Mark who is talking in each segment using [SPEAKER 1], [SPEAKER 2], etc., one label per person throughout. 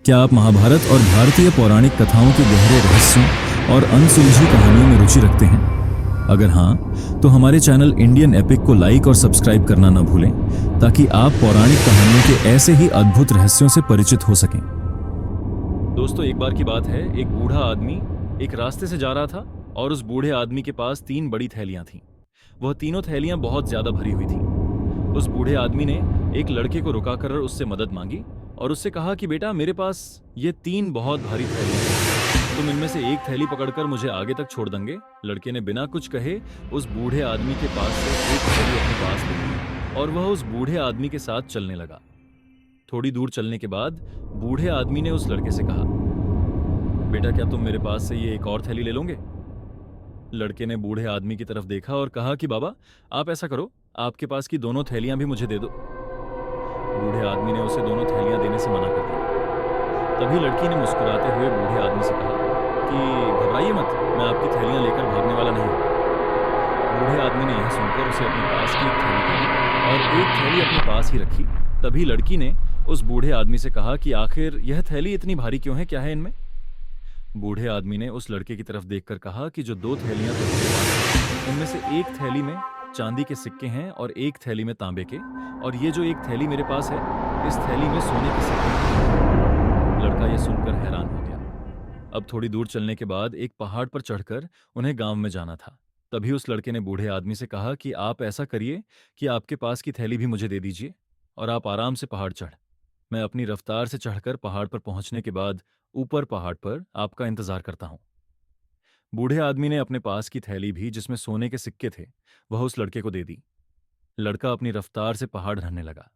[SPEAKER 1] क्या आप महाभारत और भारतीय पौराणिक कथाओं के गहरे रहस्यों और अनसुलझी कहानियों में रुचि रखते हैं? अगर हाँ, तो हमारे चैनल इंडियन एपिक को लाइक और सब्सक्राइब करना न भूलें, ताकि आप पौराणिक कहानियों के ऐसे ही अद्भुत रहस्यों से परिचित हो सकें। दोस्तों, एक बार की बात है, एक बूढ़ा आदमी एक रास्ते से जा रहा था और उस बूढ़े आदमी के पास 3 बड़ी थैलियां थीं। वह तीनों थैलियां बहुत ज्यादा भरी हुई थीं। उस बूढ़े आदमी ने एक लड़के को रुकाकर उससे मदद मांगी और उससे कहा कि बेटा, मेरे पास ये 3 बहुत भारी थैलियां हैं। तुम इनमें से एक थैली पकड़कर मुझे आगे तक छोड़ देंगे? लड़के ने बिना कुछ कहे उस बूढ़े आदमी के पास से एक थैली अपने पास ले ली और वह उस बूढ़े आदमी के साथ चलने लगा। थोड़ी दूर चलने के बाद बूढ़े आदमी ने उस लड़के से कहा, बेटा, क्या तुम मेरे पास से ये एक और थैली ले लोगे? लड़के ने बूढ़े आदमी की तरफ देखा और कहा कि बाबा, आप ऐसा करो, आपके पास की दोनों थैलियां भी मुझे दे दो। बूढ़े आदमी ने उसे दोनों थैलियां देने से मना कर दिया। तभी लड़की ने मुस्कुराते हुए बूढ़े आदमी से कहा कि घबराइए मत, मैं आपकी थैलियां लेकर भागने वाला नहीं हूं। बूढ़े आदमी ने यह सुनकर उसे अपने पास की एक थैली दे दी और एक थैली अपने पास ही रखी। तभी लड़की ने उस बूढ़े आदमी से कहा कि आखिर यह थैली इतनी भारी क्यों है, क्या है इनमें? बूढ़े आदमी ने उस लड़के की तरफ देखकर कहा कि जो 2 थैलियां तुम्हारे पास हैं, उनमें से एक थैली में चांदी के सिक्के हैं और एक थैली में तांबे के, और ये जो एक थैली मेरे पास है, इस थैली में सोने के सिक्के हैं। लड़का यह सुनकर हैरान हो गया। अब थोड़ी दूर चलने के बाद एक पहाड़ पर चढ़कर उन्हें गांव में जाना था। तभी उस लड़के ने बूढ़े आदमी से कहा कि आप ऐसा करिए कि आपके पास की थैली भी मुझे दे दीजिए और आप आराम से पहाड़ चढ़, मैं अपनी रफ्तार से चढ़कर पहाड़ पर पहुंचने के बाद ऊपर पहाड़ पर आपका इंतजार करता हूं। बूढ़े आदमी ने अपने पास की थैली भी, जिसमें सोने के सिक्के थे, वह उस लड़के को दे दी। लड़का अपनी रफ्तार से पहाड़ चढ़ने लगा।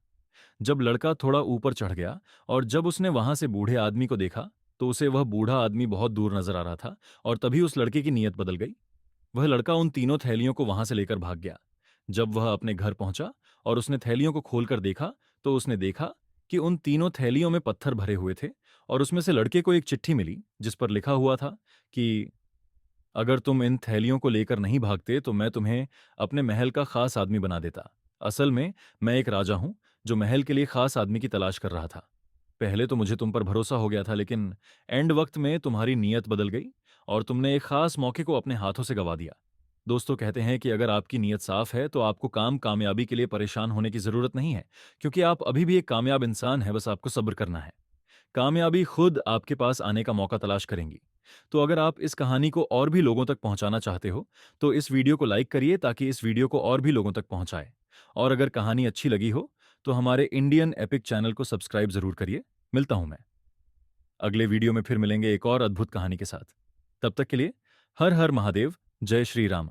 [SPEAKER 1] जब लड़का थोड़ा ऊपर चढ़ गया और जब उसने वहां से बूढ़े आदमी को देखा, तो उसे वह बूढ़ा आदमी बहुत दूर नजर आ रहा था और तभी उस लड़के की नीयत बदल गई। वह लड़का उन तीनों थैलियों को वहां से लेकर भाग गया। जब वह अपने घर पहुंचा और उसने थैलियों को खोलकर देखा, तो उसने देखा कि उन तीनों थैलियों में पत्थर भरे हुए थे और उसमें से लड़के को एक चिट्ठी मिली जिस पर लिखा हुआ था कि अगर तुम इन थैलियों को लेकर नहीं भागते तो मैं तुम्हें अपने महल का खास आदमी बना देता। असल में मैं एक राजा हूं जो महल के लिए खास आदमी की तलाश कर रहा था। पहले तो मुझे तुम पर भरोसा हो गया था, लेकिन एंड वक्त में तुम्हारी नीयत बदल गई और तुमने एक खास मौके को अपने हाथों से गंवा दिया। दोस्तों, कहते हैं कि अगर आपकी नीयत साफ है तो आपको कामयाबी के लिए परेशान होने की जरूरत नहीं है, क्योंकि आप अभी भी एक कामयाब इंसान हैं, बस आपको सब्र करना है। कामयाबी खुद आपके पास आने का मौका तलाश करेंगी। तो अगर आप इस कहानी को और भी लोगों तक पहुंचाना चाहते हो, तो इस वीडियो को लाइक करिए ताकि इस वीडियो को और भी लोगों तक पहुंचाए। और अगर कहानी अच्छी लगी हो तो हमारे इंडियन एपिक चैनल को सब्सक्राइब जरूर करिए। मिलता हूं मैं अगले वीडियो में, फिर मिलेंगे एक और अद्भुत कहानी के साथ। तब तक के लिए हर हर महादेव, जय श्री राम।